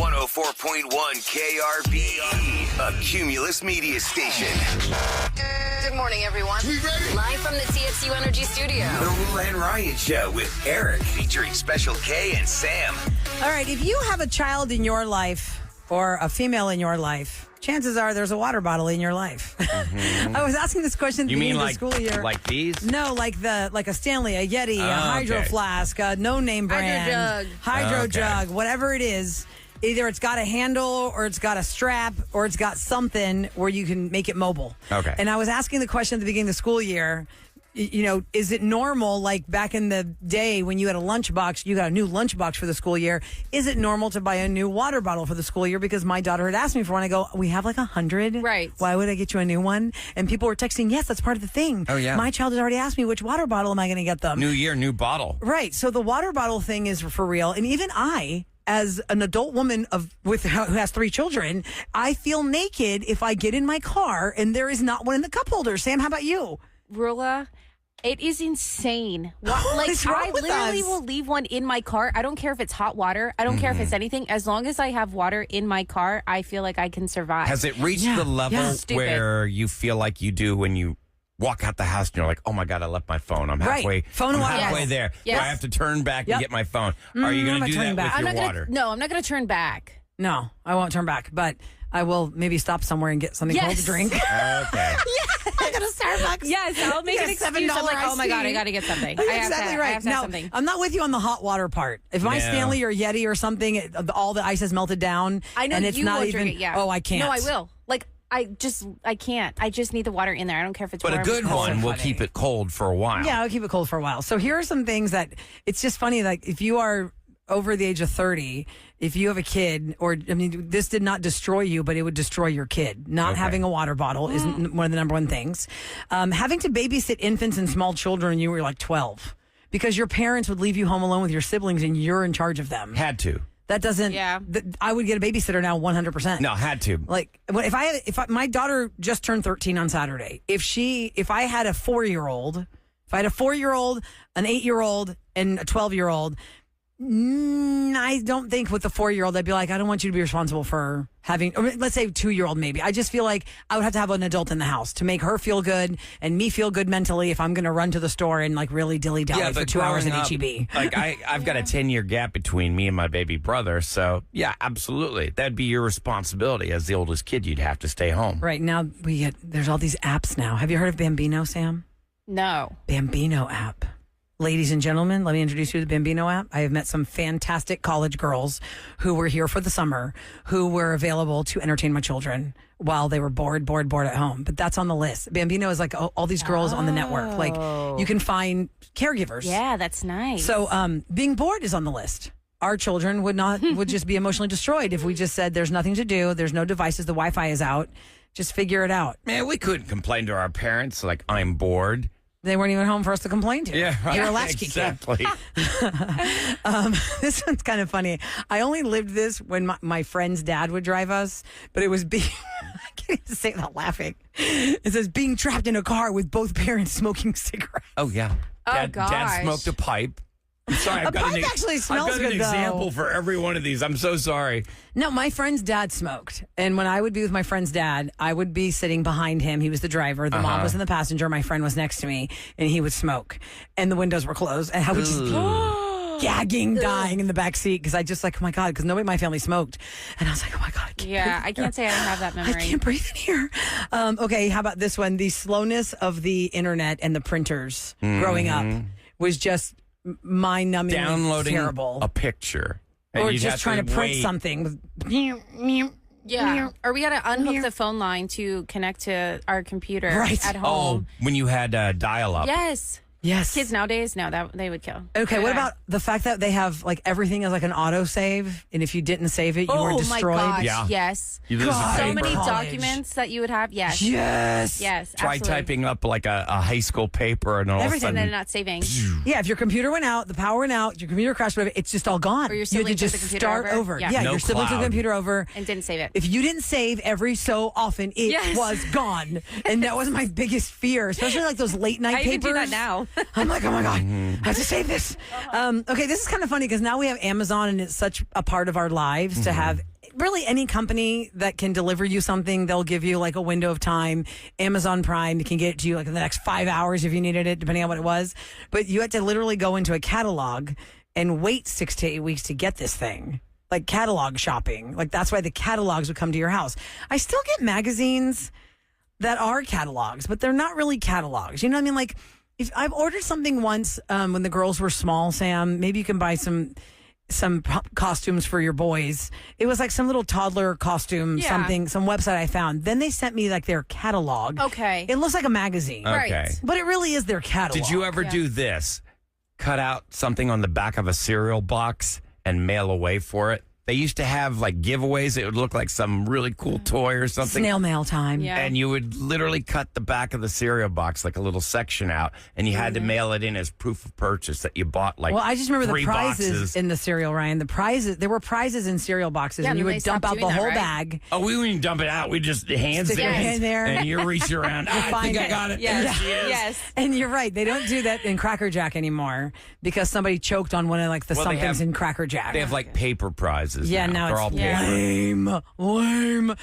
104.1 KRBE, a Cumulus media station. Good morning, everyone. We ready? Live from the TXU Energy Studio. The Roula and Ryan Show with Eric, featuring Special K and Sam. All right, if you have a child in your life or a female in your life, chances are there's a water bottle in your life. I was asking this question at the beginning of the school year. Like these? No, like a Stanley, a Yeti, a Hydro Flask, a no-name brand. Hydro jug, whatever it is. Either it's got a handle or it's got a strap or it's got something where you can make it mobile. Okay. And I was asking the question at the beginning of the school year, you know, is it normal, like back in the day when you had a lunchbox, you got a new lunchbox for the school year, is it normal to buy a new water bottle for the school year? Because my daughter had asked me for one. I go, we have like 100. Right. Why would I get you a new one? And people were texting, yes, that's part of the thing. Oh, yeah. My child has already asked me, which water bottle am I going to get them? New year, new bottle. Right. So the water bottle thing is for real. And even I, as an adult woman who has 3 children, I feel naked if I get in my car and there is not one in the cup holder. Sam, how about you? Roula, it is insane. What is wrong I with literally us? will leave one in my car. I don't care if it's hot water. I don't care if it's anything. As long as I have water in my car, I feel like I can survive. Has it reached Yeah, the level yeah. Stupid. where you feel like you do when you walk out the house and you're like, oh my God, I left my phone. I'm Right. halfway, Phone and water halfway bottle. there. Yes. Do I have to turn back Yep. and get my phone? Are you I'm going not to do turning that back. with I'm your not water? I'm not going to turn back. No, I won't turn back, but I will maybe stop somewhere and get something cold to Yes. drink. Okay. I got a Starbucks. Yes, I'll make an Get a excuse. I'm like, $7 oh my God, iced I got to get something. tea. I have Exactly to, right. I have to have Now, something. I'm not with you on the hot water part. If my No. Stanley or Yeti or something, all the ice has melted down. I know and it's you not will even. drink it, yeah. Oh, I can't. No, I will. Like, I can't. I just need the water in there. I don't care if it's But warm. a good or cold. one will funny. keep it cold for a while. Yeah, I'll keep it cold for a while. So here are some things that it's just funny. Like if you are over the age of 30, if you have a kid, or I mean, this did not destroy you, but it would destroy your kid. Not Okay. having a water bottle is one of the number one things. Having to babysit infants and small children when you were like 12, because your parents would leave you home alone with your siblings and you're in charge of them. Had to. That doesn't. Yeah. I would get a babysitter now 100%. No, had to. Like my daughter just turned 13 on Saturday. If I had a 4-year-old, if I had a 4-year-old, an 8-year-old, and a 12-year-old, I don't think with the 4-year-old I'd be like, I don't want you to be responsible for having, or let's say 2-year-old maybe. I just feel like I would have to have an adult in the house to make her feel good and me feel good mentally if I'm going to run to the store and like really dilly-dally for 2 hours in growing up, HEB. Like I've got a 10-year gap between me and my baby brother. So yeah, absolutely. That'd be your responsibility as the oldest kid. You'd have to stay home. Right now there's all these apps now. Have you heard of Bambino, Sam? No. Bambino app. Ladies and gentlemen, let me introduce you to the Bambino app. I have met some fantastic college girls who were here for the summer, who were available to entertain my children while they were bored at home. But that's on the list. Bambino is like all these girls on the network. Like you can find caregivers. Yeah, that's nice. So being bored is on the list. Our children would just be emotionally destroyed if we just said there's nothing to do, there's no devices, the Wi-Fi is out. Just figure it out. Man, we couldn't complain to our parents like, I'm bored. They weren't even home for us to complain to. Yeah, right. You're a latchkey kid. Exactly. This one's kind of funny. I only lived this when my friend's dad would drive us, but it was I can't even say it without laughing. It says being trapped in a car with both parents smoking cigarettes. Oh, yeah. Oh, Dad gosh. smoked a pipe. I'm sorry, A pipe actually smells I've got good, an though. example for every one of these. I'm so sorry. No, my friend's dad smoked. And when I would be with my friend's dad, I would be sitting behind him. He was the driver. The mom was in the passenger. My friend was next to me, and he would smoke. And the windows were closed. And I would just be gagging, dying in the back seat because I just like, oh my God, because nobody in my family smoked. And I was like, oh my God, I can't yeah, breathe I can't say I don't have that I memory. can't breathe in here. Okay, how about this one? The slowness of the internet and the printers growing up was just mind-numbingly Downloading terrible. a picture. and Or you'd just have trying to print wait. something. Yeah. Or we got to unhook the phone line to connect to our computer Right. at Oh, home. when you had dial-up. Yes. Yes. Kids nowadays, no, that they would kill. Okay, what Yeah. about the fact that they have like everything is like an auto save, and if you didn't save it, you were Oh my destroyed? gosh, Yeah. yes. You lose God. the So paper. many College. documents that you would have. Yes. Yes. Yes. Try absolutely. typing up like a high school paper and all Everything of that a they're sudden. not saving. Yeah, if your computer went out, the power went out, your computer crashed, whatever, it's just all gone. Or your you had to sibling took just the computer start over. over. Yeah. No your sibling took the cloud. computer over. And didn't save it. If you didn't save every so often, it Yes. was gone. And that was my biggest fear, especially like those late night I papers. even do that now. I'm like, oh my God, Mm-hmm. I have to save this. Okay, this is kind of funny because now we have Amazon and it's such a part of our lives to have really any company that can deliver you something, they'll give you like a window of time. Amazon Prime can get it to you like in the next 5 hours if you needed it, depending on what it was. But you had to literally go into a catalog and wait 6 to 8 weeks to get this thing. Like catalog shopping. Like that's why the catalogs would come to your house. I still get magazines that are catalogs, but they're not really catalogs. You know what I mean? Like if I've ordered something once when the girls were small, Sam, maybe you can buy some costumes for your boys. It was like some little toddler costume, something, some website I found. Then they sent me like their catalog. Okay. It looks like a magazine. Okay. Right. But it really is their catalog. Did you ever do this? Cut out something on the back of a cereal box and mail away for it? They used to have like giveaways. It would look like some really cool toy or something. Snail mail time. Yeah. And you would literally cut the back of the cereal box, like a little section out, and you had to mail it in as proof of purchase that you bought like Well, I just remember 3 the prizes boxes. in the cereal, Ryan. The prizes, there were prizes in cereal boxes, Yeah, and you then would they dump stopped out the doing that, whole right? bag. Oh, we wouldn't even dump it out. We just hands Stick in, your hand there. and you reach around. I find think I it. got it. Yes. There she is. Yes. And you're right. They don't do that in Cracker Jack anymore because somebody choked on one of like the Well, they somethings have- in Cracker Jack. They have like paper prizes. Yeah, now They're it's all paper. lame.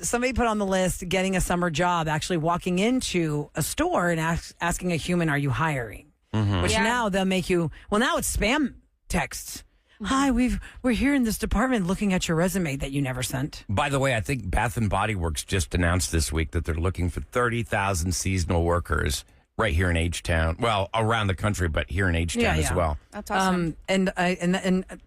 Somebody put on the list getting a summer job, actually walking into a store and asking a human, "Are you hiring?" Which Yeah. now they'll make you. Well, now it's spam texts. Hi, we're here in this department looking at your resume that you never sent. By the way, I think Bath and Body Works just announced this week that they're looking for 30,000 seasonal workers right here in H-Town. Well, around the country, but here in H-Town Yeah, as yeah. well. That's awesome. And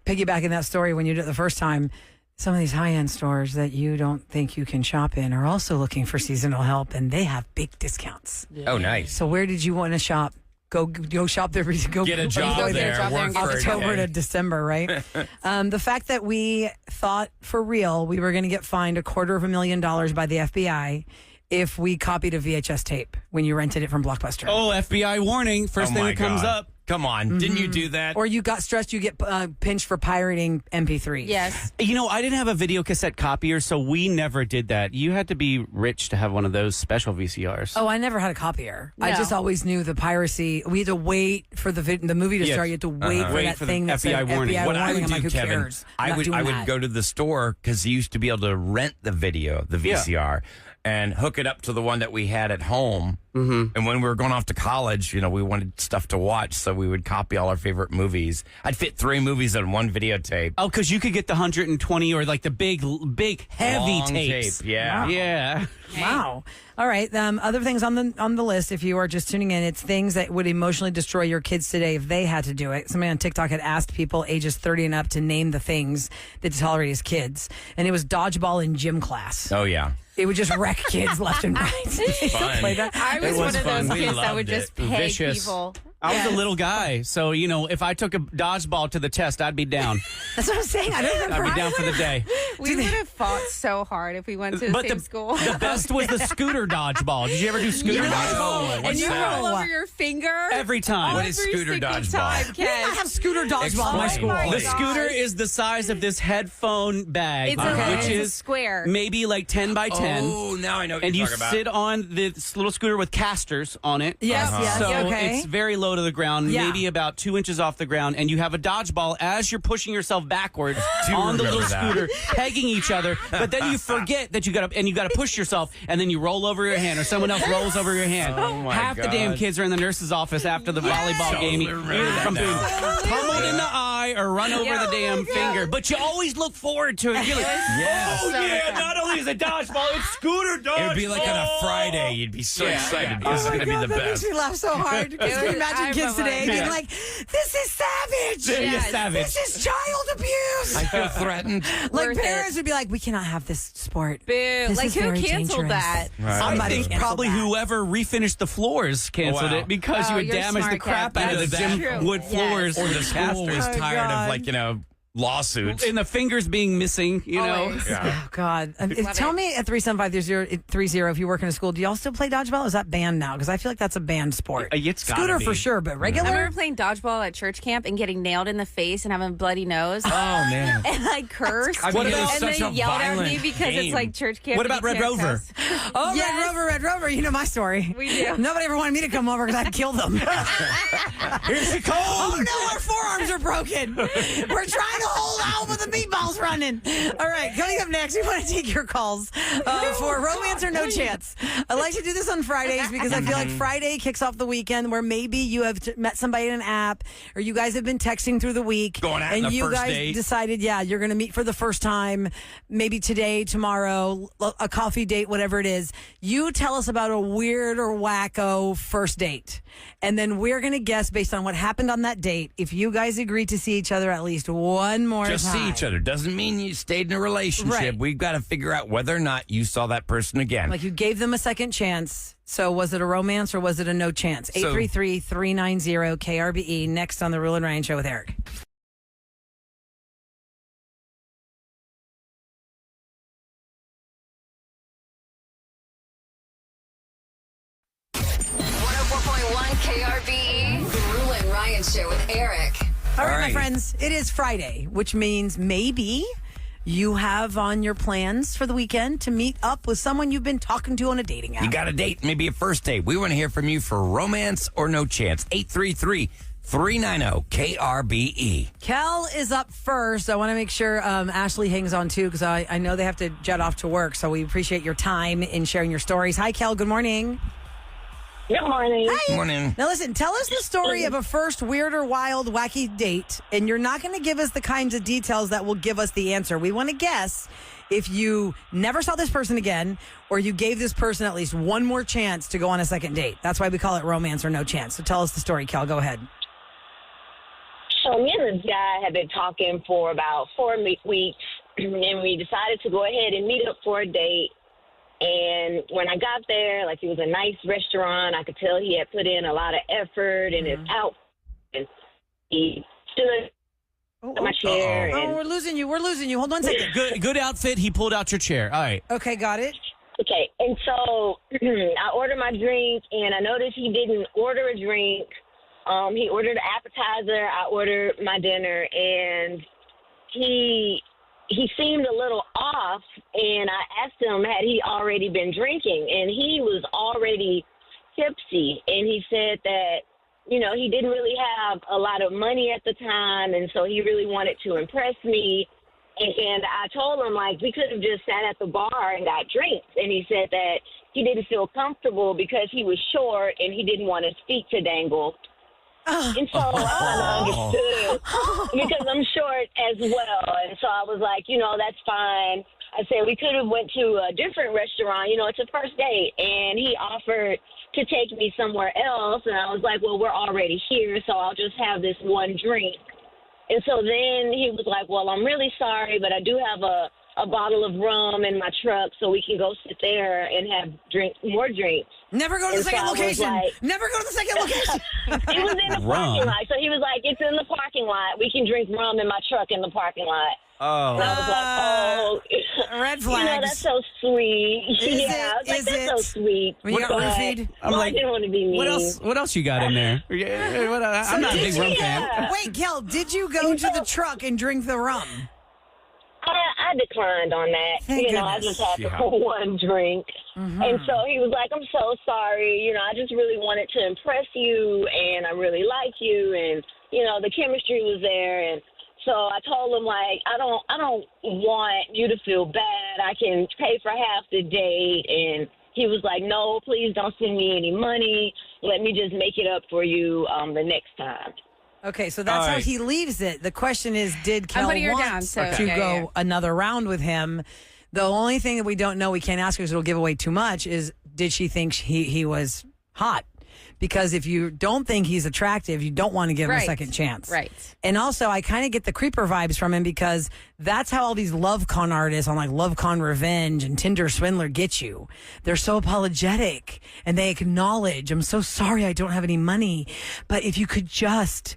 piggybacking that story when you did it the first time, some of these high-end stores that you don't think you can shop in are also looking for seasonal help, and they have big discounts. Oh, nice. So where did you want to shop? Go shop there. Go Get a go job there. there. job there Work and get for the a October day. to December, right? The fact that we thought for real we were going to get fined $250,000 by the FBI if we copied a VHS tape when you rented it from Blockbuster. Oh, FBI warning. First Oh thing my that comes God. up. Come on. Didn't you do that? Or you got stressed, you get pinched for pirating MP3s. Yes. You know, I didn't have a video cassette copier, so we never did that. You had to be rich to have one of those special VCRs. Oh, I never had a copier. I No. just always knew the piracy. We had to wait for the movie to Yeah. start. You had to wait for Wait that for the thing that said FBI warning. FBI What I warning. would I'm do, like, who Kevin, cares? I would go to the store because you used to be able to rent the video, the VCR, and hook it up to the one that we had at home. Mm-hmm. And when we were going off to college, you know, we wanted stuff to watch, so we would copy all our favorite movies. I'd fit 3 movies on one videotape. Oh, because you could get the 120 or like the big, heavy Long tapes. tape, yeah. Yeah. Wow. All right. Other things on the list, if you are just tuning in, it's things that would emotionally destroy your kids today if they had to do it. Somebody on TikTok had asked people ages 30 and up to name the things that tolerate as kids, and it was dodgeball in gym class. Oh, yeah. It would just wreck kids left and right. They still fun. play that. I was was one of fun. those We kids that loved would just it. peg Vicious. people. I was Yes. a little guy, so, you know, if I took a dodgeball to the test, I'd be down. That's what I'm saying. I don't I'd remember. be down for the day. We would have fought so hard if we went to the But same school. the best was the scooter dodgeball. Did you ever do scooter dodgeball? and What's you that? roll over your finger Every time. What is every scooter single dodgeball? time, We did not Ken. have scooter dodgeball in my Explain. school. Oh my The God. scooter is the size of this headphone bag, It's a- which it's a is square. maybe like 10 by 10. Oh, now I know what And you're you talking about. sit on this little scooter with casters on it. Yes, yes, So okay. it's very low to the ground, Yeah. maybe about 2 inches off the ground, and you have a dodgeball as you're pushing yourself backwards Do on the remember little that. scooter, pegging each other. But then you forget that you got to push yourself, and then you roll over your hand, or someone else rolls over your hand. Oh, my Half the damn God. kids are in the nurse's office after the volleyball Totally game, remember either that from being now. pummeled in the eye or run over Yeah. the damn finger. But you always look forward to it. You're like, Yes. oh So yeah! fun. Not only is it dodgeball, it's scooter dodgeball. It would be like on a Friday. You'd be so excited. This is Oh my going to be God, the that best. makes me laugh so hard. Because It we was- imagine I kids today remember. being Yeah. like, "This is savage. Yeah, Yes. savage. This is child abuse." I feel threatened. Like Worth parents it. would be like, "We cannot have this sport." Boo. This Like, is who very canceled dangerous. that? Right. I Somebody think canceled probably that. whoever refinished the floors canceled Wow. it because Oh, you had you're damaged the smart, crap Ken. out of the That's gym true. wood Yes. floors. Or the school was Oh, tired God. of, like, you know, lawsuits. And the fingers being missing, you know. Always. Yeah. Oh God! Love Tell it. me at 375-3030 if you work in a school, do y'all still play dodgeball? Is that banned now? Because I feel like that's a banned sport. It's gotta Scooter be. for sure, but I regular. remember playing dodgeball at church camp and getting nailed in the face and having a bloody nose. Oh, man. And I cursed. I mean, it is and such they a yelled at me violent because game. it's like church camp. What and about you Red can't Rover? cuss. Oh, Yes. Red Rover. You know my story. We do. Nobody ever wanted me to come over because I'd kill them. Here she comes. Oh no, our forearms are broken. We're trying to whole album with the meatballs running. All right, coming up next, we want to take your calls for Romance or No Chance. I like to do this on Fridays because I feel like Friday kicks off the weekend where maybe you have met somebody in an app or you guys have been texting through the week. Going out and on the you first guys date. decided, you're going to meet for the first time, maybe today, tomorrow, a coffee date, whatever it is. You tell us about a weird or wacko first date. And then we're going to guess based on what happened on that date if you guys agree to see each other at least one more Just time. see each other. Doesn't mean you stayed in a relationship. Right. We've got to figure out whether or not you saw that person again. Like you gave them a second chance. So was it a romance or was it a no chance? So- 833-390-KRBE. Next on the Roula and Ryan Show with Eric. KRBE, the Roula and Ryan Show with Eric. All right, my right. friends, it is Friday, which means maybe you have on your plans for the weekend to meet up with someone you've been talking to on a dating app. You got a date, maybe a first date. We want to hear from you for romance or no chance. 833-390-KRBE. Kel is up first. I want to make sure Ashley hangs on too because I know they have to jet off to work. So we appreciate your time in sharing your stories. Hi, Kel. Good morning. Good morning. Hi. Morning. Now listen, tell us the story of a first weird or wild, wacky date, and you're not going to give us the kinds of details that will give us the answer. We want to guess if you never saw this person again or you gave this person at least one more chance to go on a second date. That's why we call it romance or no chance. So tell us the story, Kel. Go ahead. So me and this guy had been talking for about 4 weeks, and we decided to go ahead and meet up for a date. And when I got there, like, it was a nice restaurant. I could tell he had put in a lot of effort in his outfit. And he stood in my chair. Oh, And, we're losing you. We're losing you. Hold on a second. Good outfit. He pulled out your chair. All right. Okay, got it. okay, and so I ordered my drink, and I noticed he didn't order a drink. He ordered an appetizer. I ordered my dinner, and he seemed a little off, and I asked him, had he already been drinking? And he was already tipsy, and he said that, you know, he didn't really have a lot of money at the time, and so he really wanted to impress me. And I told him, like, we could have just sat at the bar and got drinks. And he said that he didn't feel comfortable because he was short and he didn't want to speak to Dangle. And so I kind of understood because I'm short as well. And so I was like, you know, that's fine. I said we could have went to a different restaurant. You know, it's a first date. And he offered to take me somewhere else. And I was like, well, we're already here, so I'll just have this one drink. And so then he was like, well, I'm really sorry, but I do have a bottle of rum in my truck so we can go sit there and have more drinks. Never go to the And so second I was location. like- Never go to the second location. It was in the parking lot. So he was like, it's in the parking lot. We can drink rum in my truck in the parking lot. And I was like, oh. Red You know, flags. that's so sweet. Is yeah, it? I was like, Is that's it? so sweet. When you got But- roofied? I'm well, like, I didn't want to be mean. What else you got in there? I'm not a big rum fan. Wait, Kel, did you go to the truck and drink the rum? I declined on that. Thank you know, I goodness. just had one drink. And so he was like, I'm so sorry. You know, I just really wanted to impress you, and I really like you. And, you know, the chemistry was there. And so I told him, like, I don't want you to feel bad. I can pay for half the date. And he was like, no, please don't send me any money. Let me just make it up for you the next time. Okay, so that's All how right. he leaves it. The question is, did Kel putting her want down, so- to yeah, go yeah. another round with him? The only thing that we don't know, we can't ask because it'll give away too much, is did she think he was hot? Because if you don't think he's attractive, you don't want to give him a Right. second chance. Right. And also, I kind of get the creeper vibes from him because that's how all these love con artists on like Love Con Revenge and Tinder Swindler get you. They're so apologetic and they acknowledge, I'm so sorry I don't have any money, but if you could just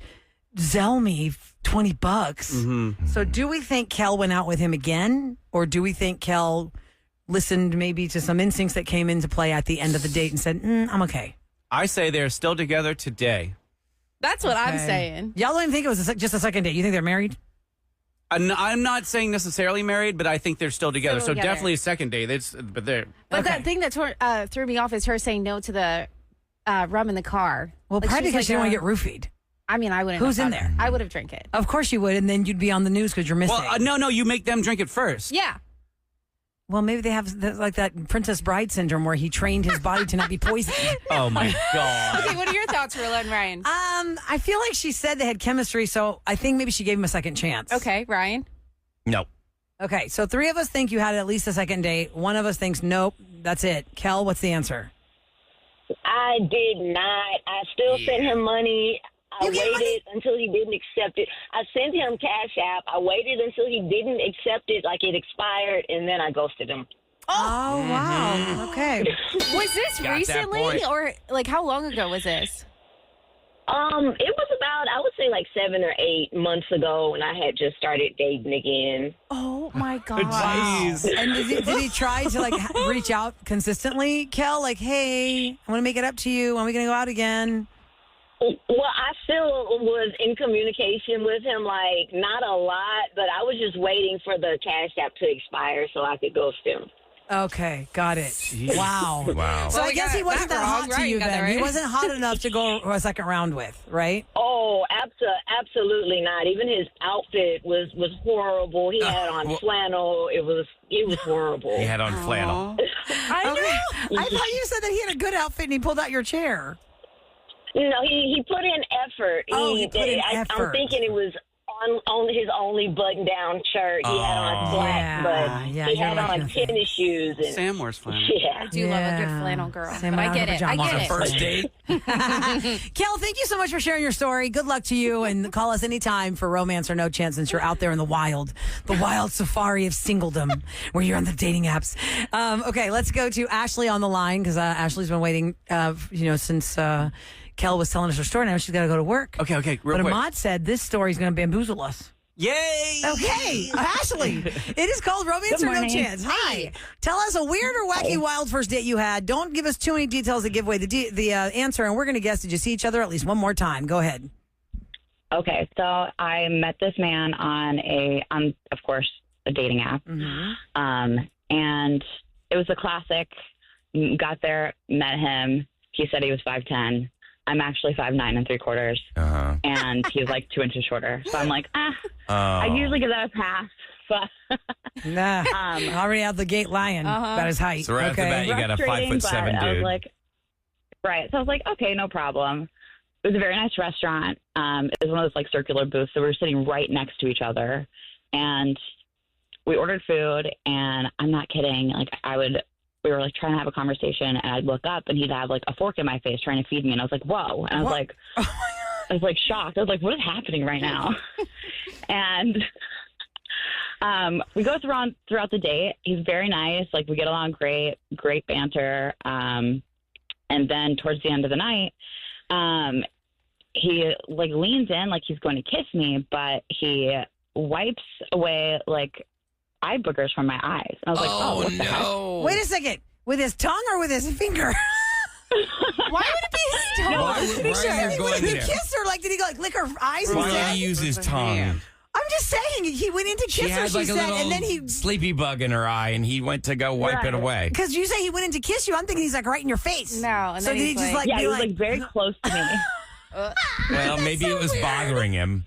Zell me $20. So do we think Kel went out with him again? Or do we think Kel listened maybe to some instincts that came into play at the end of the date and said, I'm okay? I say they're still together today. That's what I'm Okay. saying. Y'all don't even think it was just a second date. You think they're married? I'm not saying necessarily married, but I think they're still together. Still So together. definitely a second date. But they're But Okay. that thing that threw me off is her saying no to the rum in the car. Well, Like, probably she was because she like, didn't want to get roofied. I mean, I wouldn't. Who's have in thought- there? I would have drank it. Of course you would, and then you'd be on the news because you're missing. Well, no, you make them drink it first. Yeah. Well, maybe they have like that Princess Bride syndrome where he trained his body to not be poisoned. Oh my God. Okay, what are your thoughts, Roula and Ryan? I feel like she said they had chemistry, so I think maybe she gave him a second chance. Okay, Ryan. No. Okay, so 3 of us think you had at least a second date. 1 of us thinks nope, that's it. Kel, what's the answer? I did not. I still sent him money. I You gave waited until he didn't accept it. I sent him Cash App. I waited until he didn't accept it, like it expired, and then I ghosted him. Oh, wow. Okay. Was this Got that recently, point. or like how long ago was this? It was about, I would say, like 7 or 8 months ago when I had just started dating again. Oh my God. Jeez. And did he try to like reach out consistently, Kel? Like, hey, I want to make it up to you. When are we going to go out again? Well, I still was in communication with him, like not a lot, but I was just waiting for the Cash App to expire so I could ghost him. Okay, got it. Wow. Wow. So Well, I we guess got he wasn't that that wrong. hot to Ryan you got that then. He right. wasn't hot enough to go a second round with, right? Oh, absolutely not. Even his outfit was horrible. He had on flannel. It was horrible. He had on flannel. I know. I thought you said that he had a good outfit and he pulled out your chair. No, he put in effort. Oh, he put in I'm effort. thinking it was on his only button-down shirt. He had on black, Yeah, but yeah, he you're had like on nothing. tennis shoes. And, Sam wears flannel. yeah. I do love a good flannel girl, but I get it. I pajamas. get it. First date. Kel, thank you so much for sharing your story. Good luck to you, and call us anytime for Romance or No Chance since you're out there in the wild safari of singledom where you're on the dating apps. Okay, let's go to Ashley on the line because Ashley's been waiting, since Kel was telling us her story. Now she's got to go to work. Okay, real But quick. Ahmad said this story is going to bamboozle us. Yay! Okay, Ashley, it is called Romance Good or No morning. Chance. Hi. Tell us a weird or wacky wild first date you had. Don't give us too many details that give away the answer, and we're going to guess, did you see each other at least one more time? Go ahead. Okay, so I met this man on of course, a dating app. And it was a classic. Got there, met him. He said he was 5'10". I'm actually 5'9 3/4", and he was like 2 inches shorter. So I'm like, I usually give that a pass. But Nah, already out the gate lying about his height. So right off the bat, you got a frustrating, 5'7" but I was dude. like, right. So I was like, okay, no problem. It was a very nice restaurant. It was one of those like circular booths. So we were sitting right next to each other, and we ordered food. And I'm not kidding. Like we were like trying to have a conversation, and I'd look up, and he'd have like a fork in my face trying to feed me, and I was like, whoa. And I was like, I was like shocked. I was like, what is happening right now? And we go throughout the date. He's very nice. Like we get along great banter. And then towards the end of the night, he like leans in like he's going to kiss me, but he wipes away like eye boogers from my eyes. I was like, oh, what the heck? no. Wait a second. With his tongue or with his finger? Why would it be his tongue? Why are you going Did he there? kiss her? Like, did he like lick her eyes? Why and did said? he use his tongue? I'm just saying, he went in to She kiss her, had she like a said, little and then he... sleepy bug in her eye, and he went to go wipe it away. Because you say he went in to kiss you, I'm thinking he's like right in your face. No, and So then did he he's just like- like Yeah, be he was like... like very close to me. Well, maybe it was bothering him.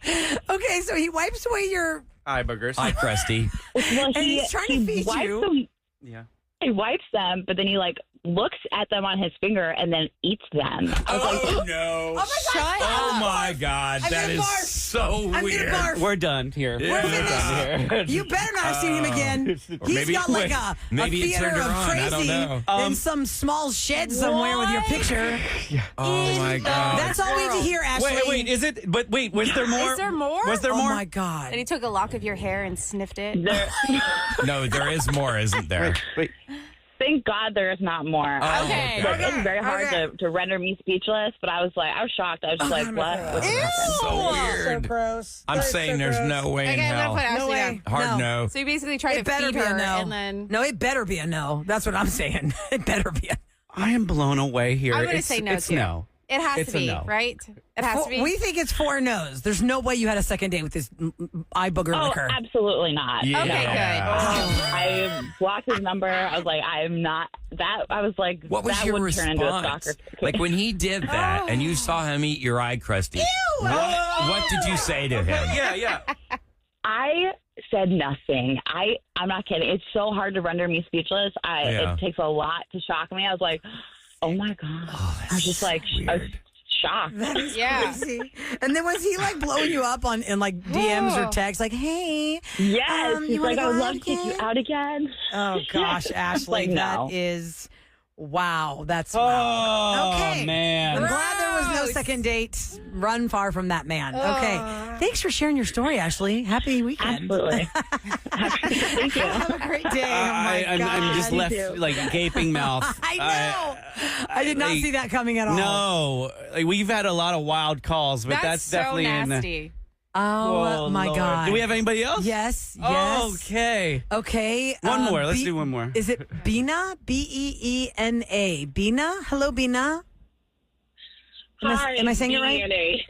Okay, so he wipes away your... Eye boogers. Hi, Krusty. Well, And he's trying to feed wipes you. them. Yeah. He wipes them, but then he like looks at them on his finger and then eats them. I was like, Oh, no. Shut Oh, up. my God. I'm That gonna is barf. so I'm weird. gonna barf. We're done here. Yeah. We're We're finished. You better not have seen him again. He's maybe- got like a maybe it theater turned of her on. I don't crazy know. in some small shed somewhere with your picture. Oh, my God. That's all we need to hear, Ashley. Wait, is it? But wait, was there more? Is there more? Was there Oh more? my God. And he took a lock of your hair and sniffed it. No, there is more, isn't there? Wait. thank God there is not more. Okay. Like, it's very hard to render me speechless, but I was shocked. I was just like, what? What's Ew. happened? So weird. gross. I'm saying there's no way in Okay, I'm hell. gonna put Ashley No way. down. Hard no. So you basically tried It to better feed be a her, no. and then No, it better be a no. That's what I'm saying. It better be a I am blown away here. I'm gonna It's- say no it's too. no. It has It's to a be, no. right? It has to be. We think it's 4 no's. There's no way you had a second date with this eye booger Oh, liquor. absolutely not. Yeah. Okay, good. I blocked his number. I was like, I'm not that I was like, What was that your would turn into a response? soccer. Like when he did that and you saw him eat your eye crusty, what did you say to him? Yeah. I said nothing. I'm not kidding. It's so hard to render me speechless. It takes a lot to shock me. I was like, oh my God. I was just like, I was shocked. Crazy. And then was he like blowing you up in like DMs or texts like, hey? Yes. He's you like, wanna I would go love out to take you again? out again. Oh gosh, Ashley, Like, no. that is wow. That's wow. Oh, Okay. man. I'm glad there was no second date. Run far from that man. Okay. Thanks for sharing your story, Ashley. Happy weekend. Absolutely. Thank you. Have a great day. Oh my I'm God. just left like gaping mouth. I know. I did not see that coming at all. No, like, we've had a lot of wild calls, but that's so definitely nasty. Oh, my Lord. God. Do we have anybody else? Yes. Okay. Okay. One more. Let's do one more. Is it Bina? Beena? Bina? Hello, Bina. Am I saying it right?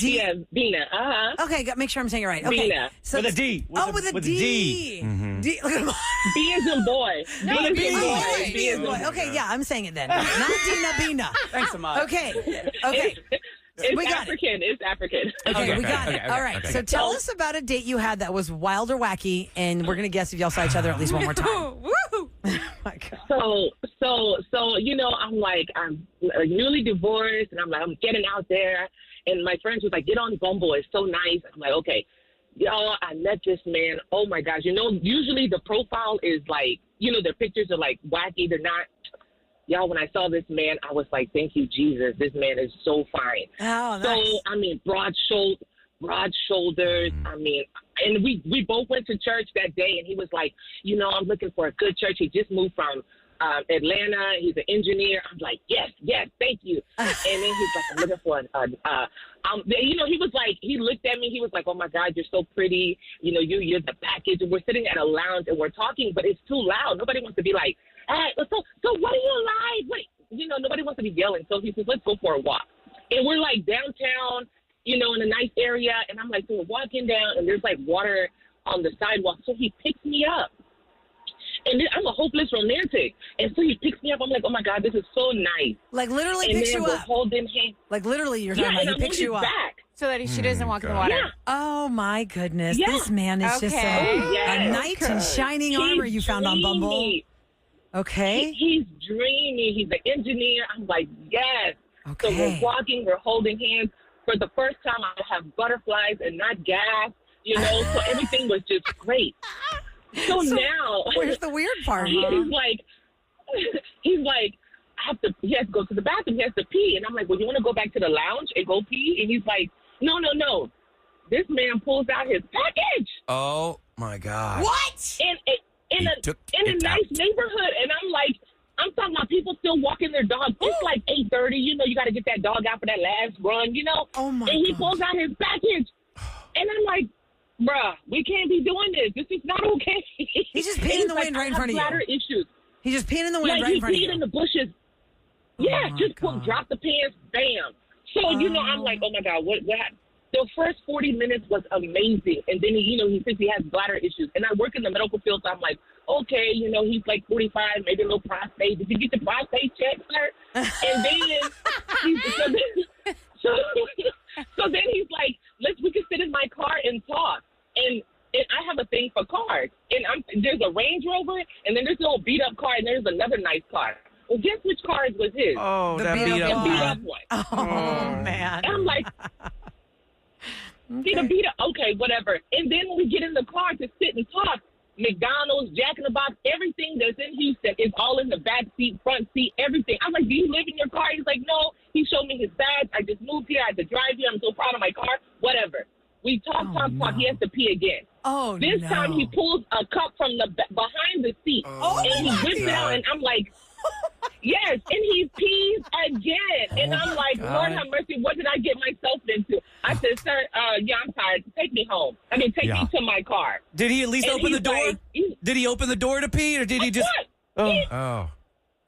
Yeah, Bina. Okay, make sure I'm saying it right. Okay. Bina. So With a D. With a D. D. Look at him. B is in boy. No, B is B in is boy. boy. B is boy. Okay, yeah, I'm saying it then. Not Dina Bina. Thanks, Ahmad. Okay. It's We got African. It's African. Okay, we got it. All right. So tell us about a date you had that was wild or wacky, and we're going to guess if y'all saw each other at least one more time. Woo! Oh my God. So I'm like, I'm newly divorced, and I'm like, I'm getting out there, and my friends was like, get on Bumble, it's so nice. I'm like, okay, y'all, I met this man. Oh my gosh, usually the profile is like, their pictures are like wacky. They're not. Y'all, when I saw this man, I was like, thank you, Jesus. This man is so fine. Oh, nice. So, I mean, broad shoulders. I mean, and we both went to church that day, and he was like, I'm looking for a good church. He just moved from Atlanta. He's an engineer. I'm like, yes, thank you. And then he's like, I'm looking for he was like, he looked at me. He was like, oh my God, you're so pretty. You're the package. And we're sitting at a lounge and we're talking, but it's too loud. Nobody wants to be like, hey, so what do you like? Wait, nobody wants to be yelling. So he says, let's go for a walk. And we're like downtown, in a nice area. And I'm like, so we're walking down and there's like water on the sidewalk. So he picks me up. And then I'm a hopeless romantic. And so he picks me up. I'm like, oh my God, this is so nice. Like literally and picks then you we're up. holding hands. Like literally you're talking about he picks you up. Back. So that she doesn't walk in the water. Yeah. Oh my goodness. Yeah. This man is just a knight in shining armor you found on Bumble. Okay. He's dreamy. He's an engineer. I'm like, yes. Okay. So we're walking, we're holding hands. For the first time, I have butterflies and not gas, so everything was just great. So now. Where's the weird part? He's like, he has to go to the bathroom. He has to pee. And I'm like, well, you want to go back to the lounge and go pee? And he's like, no. This man pulls out his package. Oh, my God. What? In a nice neighborhood. And I'm talking about people still walking their dogs. It's like 8:30. You got to get that dog out for that last run, Oh, my And he God. pulls out his package. And I'm like, bruh, we can't be doing this. This is not okay. He's just peeing in the wind right in front of you. Bladder issues. He's just peeing in the wind Like right in front of he peed you. in the bushes. Yeah, my just God. drop the pants, bam. So, I'm like, oh my God, what happened? The first 40 minutes was amazing. And then, he says he has bladder issues. And I work in the medical field, so I'm like, okay, he's like 45, maybe a little prostate. Did you get the prostate checked, sir? And then, so then he's like, we can sit in my car and talk. And I have a thing for cars. And there's a Range Rover, and then there's an old beat-up car, and there's another nice car. Well, guess which car was his? Oh, The that beat-up beat up one. Beat one. up one. Oh, man. And I'm like, see the beat up, okay, whatever. And then when we get in the car to sit and talk, McDonald's, Jack in the Box, everything that's in Houston is all in the back seat, front seat, everything. I'm like, do you live in your car? He's like, no. He showed me his badge. I just moved here. I had to drive here. I'm so proud of my car. Whatever. We talk. He has to pee again. Oh, This no. time he pulls a cup from the behind the seat, and he whips it out, and I'm like, yes, and he pees again. And I'm like, Lord have mercy, what did I get myself into? I said, sir, I'm tired. Take me home. Take me to my car. Did he at least And open the he's door? like, Did he open the door to pee, or did he just? What? Oh.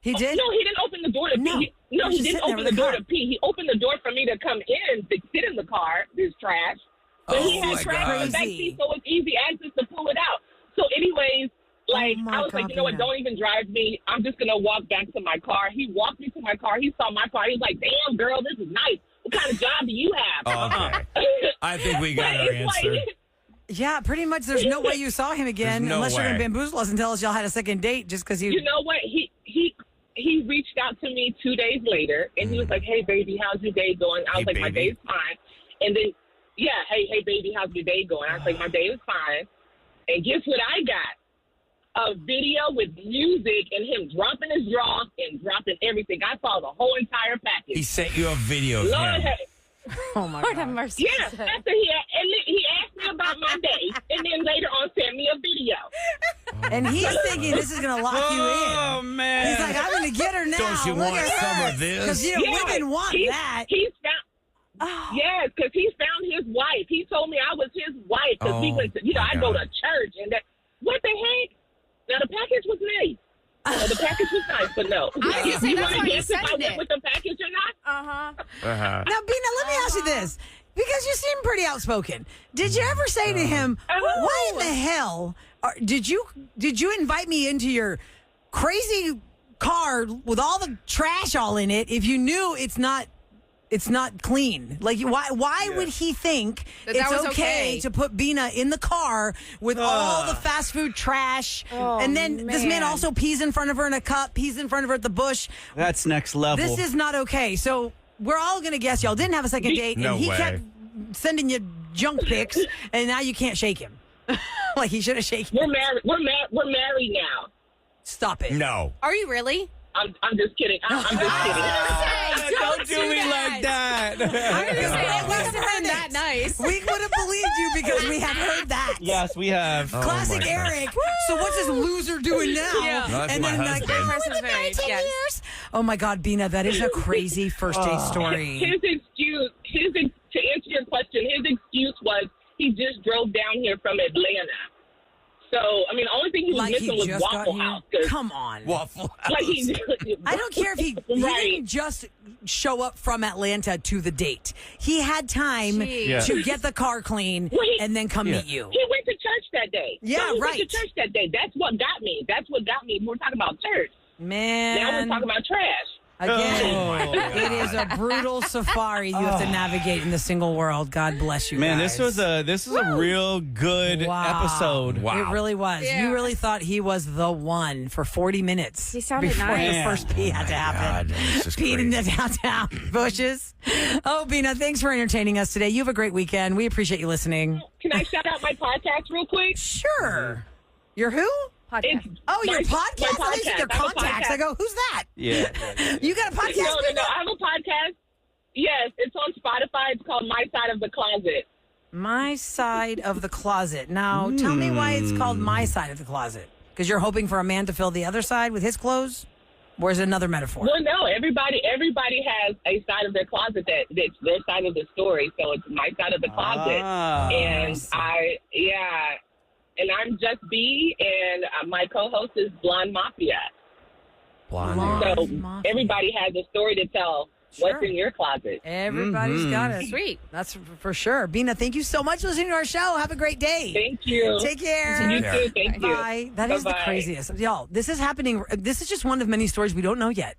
He did? No, he didn't open the door to No. pee. No, He's he just didn't sitting there open with the a door car. to pee. He opened the door for me to come in to sit in the car. There's trash. But he Oh, had my trash in the back Crazy. seat, so it's easy access to pull it out. So anyways, like, my I was like, God, you know what? Bina. Don't even drive me. I'm just gonna walk back to my car. He walked me to my car. He saw my car. He was like, damn, girl, this is nice. What kind of job do you have? Okay. I think we got But our it's answer. like- Yeah, pretty much. There's no way you saw him again There's no unless you're way. going to bamboozle us and tell us y'all had a second date just because You know what? He reached out to me 2 days later, and he was like, "Hey, baby, how's your day going?" I was Hey, like, "My baby. day's fine." And then, yeah, hey, baby, how's your day going? I was like, "My day is fine." And guess what I got? A video with music and him dropping his draws and dropping everything. I saw the whole entire package. He sent you a video of Lord, him. Oh, my Lord God. have mercy. yeah. After he asked me about my day, and then later on sent me a video. And he's thinking this is going to lock you Oh, in. man. He's like, I'm going to get her now. Don't you Look want at some her. of this? Because, women want that. He's found. Yes, because he found his wife. He told me I was his wife because we Oh, went to, my I go to God. church and that. What the heck? Now the package was nice. The package was nice, but no. I was gonna say, you that's want why to you guess if I sent went it. with the package or not? Uh-huh. Now, Bina, let me ask you this. Because you seem pretty outspoken. Did you ever say to him, why in the hell did you invite me into your crazy car with all the trash all in it if you knew it's not clean? Like, why would he think That it's was okay okay. to put Bina in the car with all the fast food trash? Oh, and then this man man. also pees in front of her in a cup, pees in front of her at the bush. That's next level. This is not okay. So we're all going to guess y'all didn't have a second date, No and he way. kept sending you junk pics, and now you can't shake him. Like he should have shaken. We're married. We're married now. Stop it. No. Are you really? I'm just kidding. I'm just kidding. Don't do me like that. It wasn't heard that nice. We would have believed you because we have heard that. Yes, we have. Classic my God. Eric. So what's this loser doing now? Yeah. No, that's and my then husband. like, Person's we've been very- married 10 yes. years. Oh my God, Bina, that is a crazy first date story. His excuse, to answer your question, his excuse was he just drove down here from Atlanta. So, I mean, the only thing he was Like missing he was just got Waffle House. here. 'cause, Come on. Waffle House. Like he, I don't care if he Right. didn't just show up from Atlanta to the date. He had time Jeez. Yeah. to get the car clean Wait. and then come meet you. He went to church that day. Yeah, he right. went to church that day. That's what got me. We're talking about church. Now we're Man, talking about trash. again, it is a brutal safari you have to navigate in the single world. God bless you, Man, guys. this was a real good Wow. episode. Wow. It really was. Yeah. You really thought he was the one for 40 minutes. He sounded before nice. the first pee had to happen. God, it's just Peed in the crazy. downtown bushes. Oh, Bina, thanks for entertaining us today. You have a great weekend. We appreciate you listening. Can I shout out my podcast real quick? Sure. Your who? It's Oh, your my- podcast? my I think your podcast. I have a contacts. podcast. I go, who's that? Yeah. You got a podcast? No. Bina? I have a podcast. Yes, it's on Spotify. It's called My Side of the Closet. My Side of the Closet. Now, tell me why it's called My Side of the Closet. Because you're hoping for a man to fill the other side with his clothes? Or is it another metaphor? Well, no, everybody has a side of their closet that's their side of the story. So it's My Side of the Closet. Ah. And and I'm Just B, and my co-host is Blonde Mafia. So Mafia. everybody has a story to tell. Sure. What's in your closet? Everybody's got it. Sweet. That's for sure. Bina, thank you so much for listening to our show. Have a great day. Thank you. Take care. You too. Thank you. Bye. That is the Bye-bye. craziest. Y'all, this is happening. This is just one of many stories we don't know yet.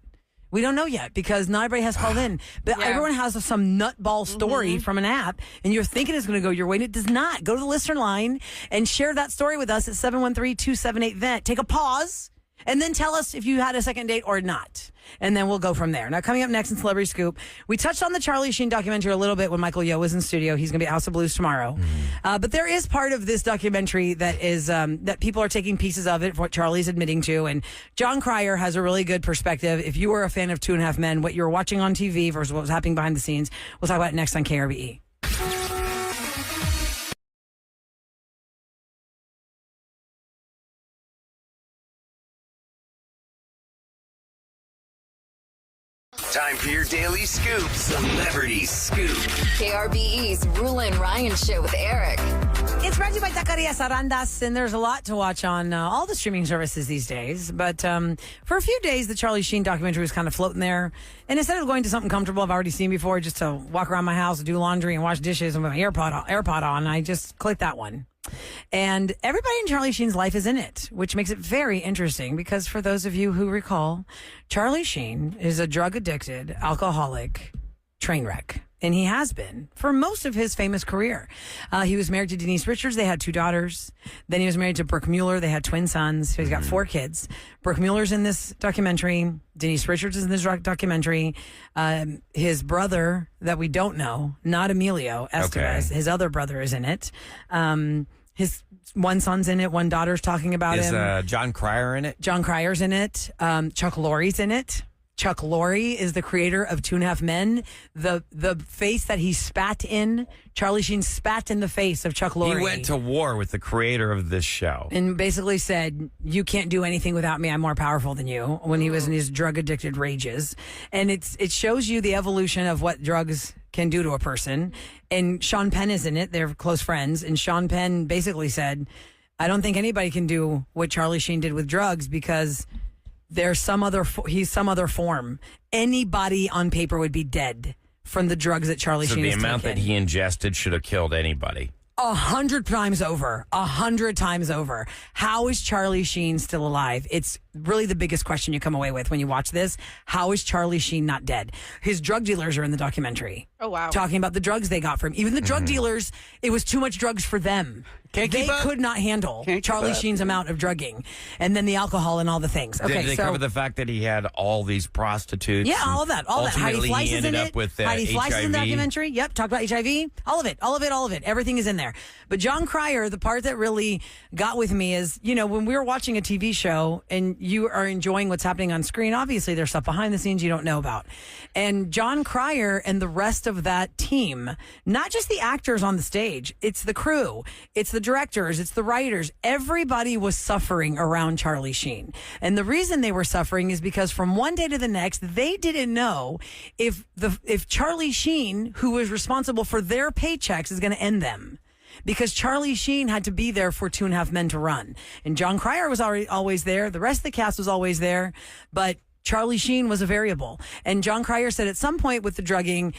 We don't know yet because not everybody has called in. But Yeah. everyone has some nutball story from an app, and you're thinking it's going to go your way, and it does not. Go to the listener line and share that story with us at 713-278-VENT. Take a pause, and then tell us if you had a second date or not. And then we'll go from there. Now, coming up next in Celebrity Scoop, we touched on the Charlie Sheen documentary a little bit when Michael Yo was in studio. He's going to be at House of Blues tomorrow. But there is part of this documentary that is that people are taking pieces of it, what Charlie's admitting to. And John Cryer has a really good perspective. If you were a fan of 2.5 Men, what you were watching on TV versus what was happening behind the scenes, we'll talk about it next on KRBE. Time for your daily scoop. Celebrity Scoop. KRBE's Roula and Ryan Show with Eric. It's brought to you by Taqueria Sarandas, and there's a lot to watch on all the streaming services these days. But for a few days, the Charlie Sheen documentary was kind of floating there. And instead of going to something comfortable I've already seen before, just to walk around my house, do laundry, and wash dishes, and with my AirPod on, I just clicked that one. And everybody in Charlie Sheen's life is in it, which makes it very interesting because for those of you who recall, Charlie Sheen is a drug-addicted, alcoholic train wreck. And he has been for most of his famous career. He was married to Denise Richards. They had 2 daughters. Then he was married to Brooke Mueller. They had twin sons. So he's got 4 kids. Brooke Mueller's in this documentary. Denise Richards is in this documentary. His brother that we don't know, not Emilio Estevez, his other brother is in it. His one son's in it. One daughter's talking about him. Is John Cryer in it? John Cryer's in it. Chuck Lorre's in it. Chuck Lorre is the creator of 2.5 Men. The face that he spat in, Charlie Sheen spat in the face of Chuck Lorre. He went to war with the creator of this show. And basically said, you can't do anything without me. I'm more powerful than you, when he was in his drug-addicted rages. And it shows you the evolution of what drugs can do to a person. And Sean Penn is in it. They're close friends. And Sean Penn basically said, I don't think anybody can do what Charlie Sheen did with drugs because... he's some other form. Anybody on paper would be dead from the drugs that Charlie Sheen has taken. So the amount that he ingested should have killed anybody. 100 times over. 100 times over. How is Charlie Sheen still alive? It's really the biggest question you come away with when you watch this. How is Charlie Sheen not dead? His drug dealers are in the documentary. Oh, wow. Talking about the drugs they got from him. Even the drug dealers, it was too much drugs for them. They could not handle Charlie Sheen's amount of drugging. And then the alcohol and all the things. Okay, Did they cover the fact that he had all these prostitutes? Yeah, all of that. All that. Heidi Ultimately, Fleiss he is in ended it. up with Heidi Fleiss is in the HIV. documentary. Yep, talk about HIV. All of it. Everything is in there. But John Cryer, the part that really got with me is, when we were watching a TV show and you are enjoying what's happening on screen, obviously there's stuff behind the scenes you don't know about. And John Cryer and the rest of that team, not just the actors on the stage, it's the crew, it's the directors, it's the writers. Everybody was suffering around Charlie Sheen. And the reason they were suffering is because from one day to the next, they didn't know if Charlie Sheen, who was responsible for their paychecks, is going to end them. Because Charlie Sheen had to be there for 2.5 Men to run. And John Cryer was always there. The rest of the cast was always there. But Charlie Sheen was a variable. And John Cryer said at some point with the drugging,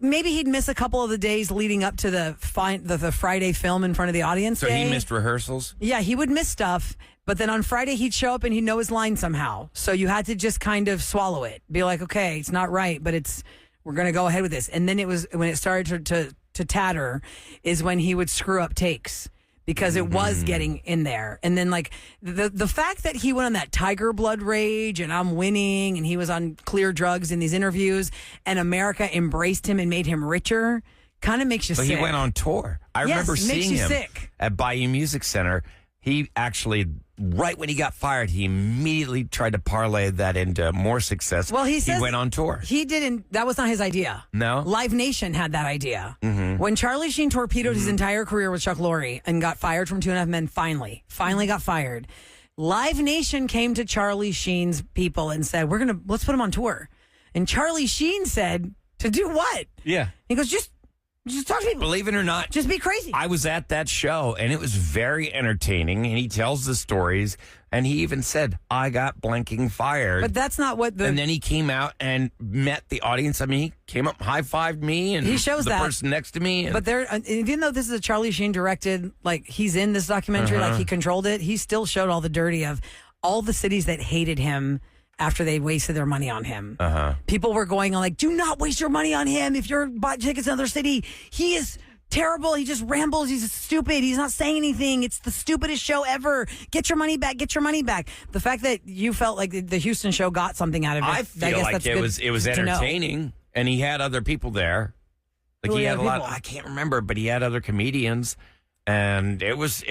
maybe he'd miss a couple of the days leading up to the Friday film in front of the audience. So he missed rehearsals? Yeah, he would miss stuff. But then on Friday, he'd show up and he'd know his line somehow. So you had to just kind of swallow it. Be like, okay, it's not right, but we're going to go ahead with this. And then it was when it started to tatter is when he would screw up takes. Because it was getting in there. And then, like, the fact that he went on that tiger blood rage and I'm winning and he was on clear drugs in these interviews and America embraced him and made him richer kind of makes you sick. But he went on tour. I remember seeing him at Bayou Music Center. He actually, right when he got fired, he immediately tried to parlay that into more success. Well, he went on tour. He didn't. That was not his idea. No? Live Nation had that idea. When Charlie Sheen torpedoed his entire career with Chuck Lorre and got fired from 2.5 Men, finally got fired, Live Nation came to Charlie Sheen's people and said, let's put him on tour. And Charlie Sheen said, to do what? Yeah. He goes, just talk to people. Believe it or not, just be crazy. I was at that show, and it was very entertaining, and he tells the stories, and he even said, I got blanking fired. But that's not what And then he came out and met the audience. I mean, he came up and high-fived me and he shows the that person next to me. But even though this is a Charlie Sheen directed, like, he's in this documentary, like, he controlled it, he still showed all the dirty of all the cities that hated him after they wasted their money on him. People were going on like, do not waste your money on him. If you're bought tickets in another city, he is terrible. He just rambles. He's stupid. He's not saying anything. It's the stupidest show ever. Get your money back. Get your money back. The fact that you felt like the Houston show got something out of it, I feel like it was entertaining, and he had other people there. Like he had a lot. I can't remember, but he had other comedians. And it was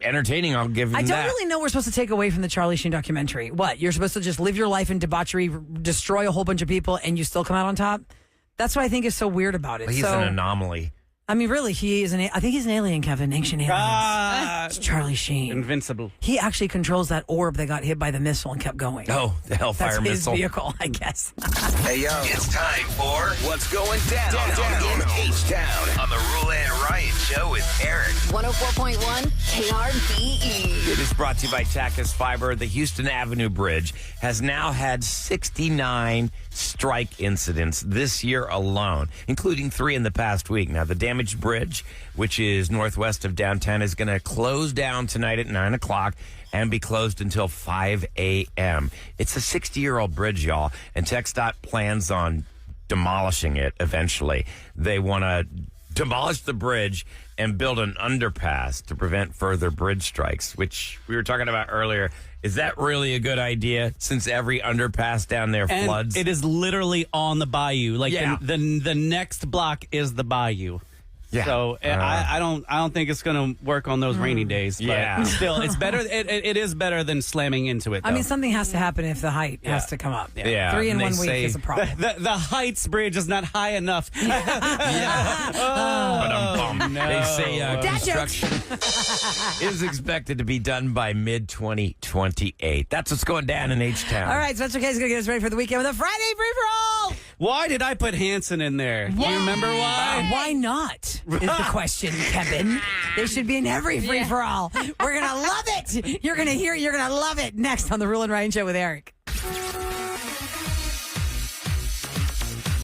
entertaining. I'll give him that. I don't really know what we're supposed to take away from the Charlie Sheen documentary. What? You're supposed to just live your life in debauchery, destroy a whole bunch of people, and you still come out on top? That's what I think is so weird about it. Well, he's an anomaly. I mean, really, he is I think he's an alien, Kevin. Ancient aliens. It's Charlie Sheen. Invincible. He actually controls that orb that got hit by the missile and kept going. Oh, the Hellfire That's his missile. vehicle, I guess. Hey, yo. It's time for What's Going Down in H-Town on the Roula and Ryan Show with Eric. 104.1 KRBE. It is brought brought to you by Tachys Fiber. The Houston Avenue Bridge has now had 69 strike incidents this year alone, including 3 in the past week. Now, the damaged bridge, which is northwest of downtown, is going to close down tonight at 9 o'clock and be closed until 5 a.m. It's a 60-year-old bridge, y'all, and TxDOT plans on demolishing it eventually. They want to demolish the bridge and build an underpass to prevent further bridge strikes, which we were talking about earlier. Is that really a good idea since every underpass down there floods? It is literally on the bayou. Like Yeah. the next block is the bayou. Yeah. So I don't think it's going to work on those rainy days. But Yeah. still, it's better. It is better than slamming into it. Though. I mean, something has to happen if the height has to come up. Yeah. 3 in And they 1 week say- is a problem. the Heights Bridge is not high enough. No. They say Dad jokes. construction is expected to be done by mid-2028. That's what's going down in H-Town. All right, Special K is going to get us ready for the weekend with a Friday free-for-all. Why did I put Hanson in there? Do you remember why? Why not is the question, Kevin. They should be in every free-for-all. We're going to love it. You're going to hear it. You're going to love it next on the Roula and Ryan Show with Eric.